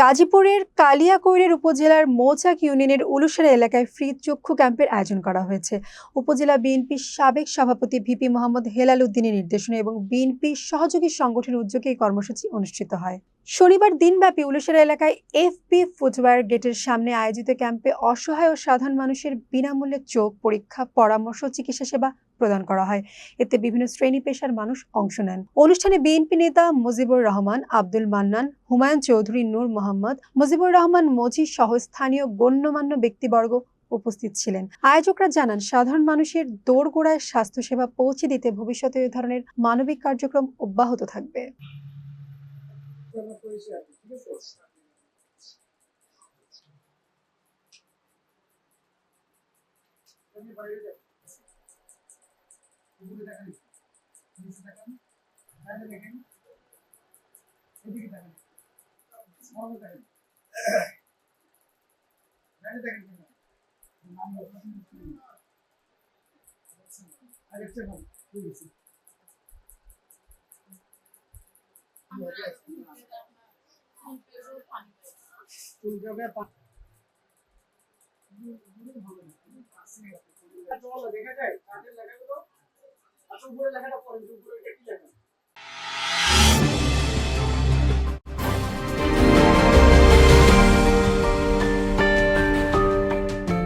গাজীপুরের কালিয়াকৈরের উপজেলার মৌচাক ইউনিয়নের উলুশারা এলাকায় ফ্রি চক্ষু ক্যাম্পের আয়োজন করা হয়েছে। উপজেলা বিএনপির সাবেক সভাপতি ভিপি মোহাম্মদ হেলাল উদ্দিনের নির্দেশনা এবং বিএনপির সহযোগী সংগঠনের উদ্যোগে এই কর্মসূচি অনুষ্ঠিত হয়। শনিবার দিনব্যাপী উলুশারা এলাকায় এফপি ফুটওয়্যার গেটের সামনে আয়োজিত ক্যাম্পে অসহায় ও সাধারণ মানুষের বিনামূল্যে চোখ পরীক্ষা, পরামর্শ, চিকিৎসা সেবা প্রদান করা হয়। এতে বিভিন্ন শ্রেণী পেশার মানুষ অংশ নেন। অনুষ্ঠানে বিএনপি নেতা মুজিবুর রহমান, আব্দুল মান্নান, হুমায়ুন চৌধুরী, নূর মোহাম্মদ, মুজিবুর রহমান মজি সহ স্থানীয় গণ্যমান্য ব্যক্তিবর্গ উপস্থিত ছিলেন। আয়োজকরা জানান, সাধারণ মানুষের দোরগোড়ায় স্বাস্থ্যসেবা পৌঁছে দিতে ভবিষ্যতে এ ধরনের মানবিক কার্যক্রম অব্যাহত থাকবে। দেখা যায় লেখাগুলো আচ্ছা উপরে লেখাটা পড়েন উপরে এটা কি লেখা